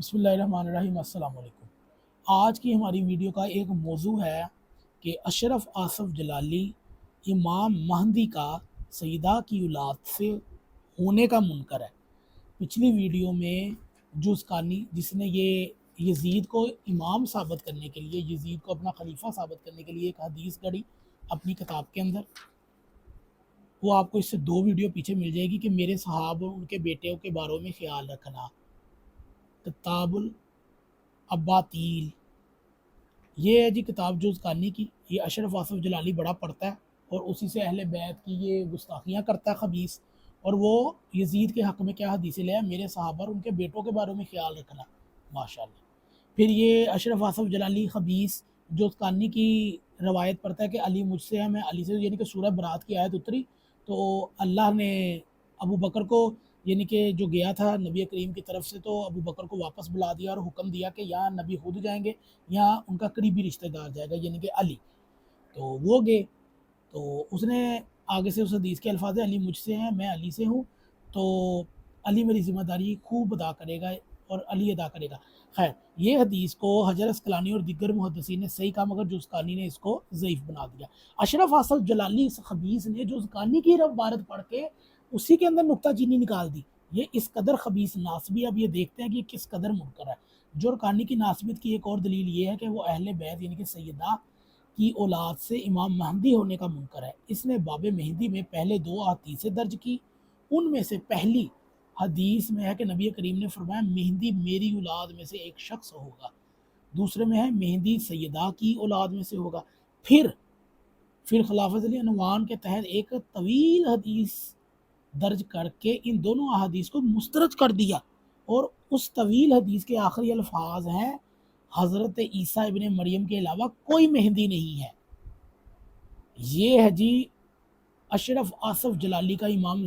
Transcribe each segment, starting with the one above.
بسم اللہ الرحمن الرحیم۔ السلام علیکم۔ آج کی ہماری ویڈیو کا ایک موضوع ہے کہ اشرف آصف جلالی امام مہدی کا سیدہ کی اولاد سے ہونے کا منکر ہے۔ پچھلی ویڈیو میں جوزقانی جس نے یہ یزید کو امام ثابت کرنے کے لیے، یزید کو اپنا خلیفہ ثابت کرنے کے لیے ایک حدیث گڑھی اپنی کتاب کے اندر، وہ آپ کو اس سے 2 ویڈیو پیچھے مل جائے گی کہ میرے صحابہ اور ان کے بیٹوں کے باروں میں خیال رکھنا، کتاب الاباطیل۔ یہ ہے جی کتاب جوزقانی کی، یہ اشرف آصف جلالی بڑا پڑھتا ہے اور اسی سے اہل بیت کی یہ گستاخیاں کرتا ہے خبیث، اور وہ یزید کے حق میں کیا حدیثیں لے میرے صحابہ اور ان کے بیٹوں کے بارے میں خیال رکھنا، ماشاءاللہ۔ پھر یہ اشرف آصف جلالی خبیث جوزقانی کی روایت پڑھتا ہے کہ علی مجھ سے ہے، میں علی سے، یعنی کہ سورہ برات کی آیت اتری تو اللہ نے ابو بکر کو، یعنی کہ جو گیا تھا نبی کریم کی طرف سے، تو ابو بکر کو واپس بلا دیا اور حکم دیا کہ یا نبی خود جائیں گے یا ان کا قریبی رشتہ دار جائے گا، یعنی کہ علی۔ تو وہ گئے، تو اس نے آگے سے اس حدیث کے الفاظ ہیں علی مجھ سے ہیں، میں علی سے ہوں، تو علی میری ذمہ داری خوب ادا کرے گا اور علی ادا کرے گا۔ خیر، یہ حدیث کو حجر اسقلانی اور دیگر محدثین نے صحیح کہا، مگر جوزقانی نے اس کو ضعیف بنا دیا۔ اشرف آصف جلالی اس خبیث نے جوزقانی کی عبارت پڑھ کے اسی کے اندر نکتہ چینی نکال دی۔ یہ اس قدر خبیث ناسبی، اب یہ دیکھتے ہیں کہ یہ کس قدر منکر ہے۔ جوزقانی کی ناسبیت کی ایک اور دلیل یہ ہے کہ وہ اہل بیت یعنی کہ سیدہ کی اولاد سے امام مہدی ہونے کا منکر ہے۔ اس نے باب مہدی میں پہلے 2 احادیثیں درج کی، ان میں سے پہلی حدیث میں ہے کہ نبی کریم نے فرمایا مہدی میری اولاد میں سے ایک شخص ہوگا، دوسرے میں ہے مہدی سیدہ کی اولاد میں سے ہوگا۔ پھر خلافت علی عنوان کے تحت ایک طویل حدیث درج کر کے ان دونوں احادیث کو مسترد کر دیا، اور اس طویل حدیث کے آخری الفاظ ہیں حضرت عیسیٰ ابن مریم کے علاوہ کوئی مہدی نہیں ہے۔ یہ ہے جی اشرف آصف جلالی کا امام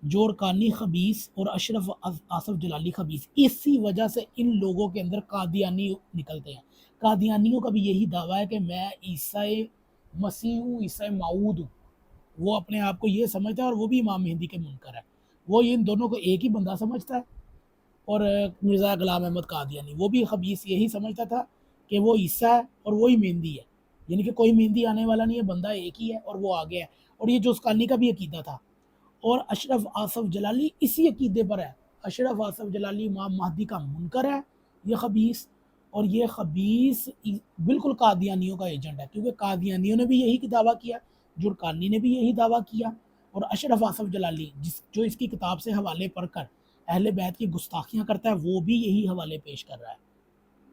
جوزقانی خبیث اور اشرف آصف جلالی خبیث۔ اسی وجہ سے ان لوگوں کے اندر قادیانی نکلتے ہیں۔ قادیانیوں کا بھی یہی دعویٰ ہے کہ میں عیسیٰ مسیح ہوں، عیسیٰ موعود ہوں۔ وہ اپنے آپ کو یہ سمجھتا ہے اور وہ بھی امام مہدی کے منکر ہے۔ وہ ان دونوں کو ایک ہی بندہ سمجھتا ہے۔ اور مرزا غلام احمد قادیانی وہ بھی خبیث یہی سمجھتا تھا کہ وہ عیسیٰ ہے اور وہی مہدی ہے، یعنی کہ کوئی مہدی آنے والا نہیں ہے، بندہ ایک ہی ہے اور وہ آگے ہے۔ اور یہ جوزقانی کا بھی عقیدہ تھا، اور اشرف آصف جلالی اسی عقیدے پر ہے۔ اشرف آصف جلالی امام مہدی کا منکر ہے، یہ خبیث، اور یہ خبیث بالکل قادیانیوں کا ایجنٹ ہے، کیونکہ قادیانیوں نے بھی یہی دعویٰ کیا، جرقانی نے بھی یہی دعویٰ کیا، اور اشرف آصف جلالی جو اس کی کتاب سے حوالے پڑھ کر اہل بیت کی گستاخیاں کرتا ہے، وہ بھی یہی حوالے پیش کر رہا ہے۔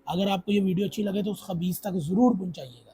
اگر آپ کو یہ ویڈیو اچھی لگے تو اس خبیث تک ضرور پہنچائیے گا۔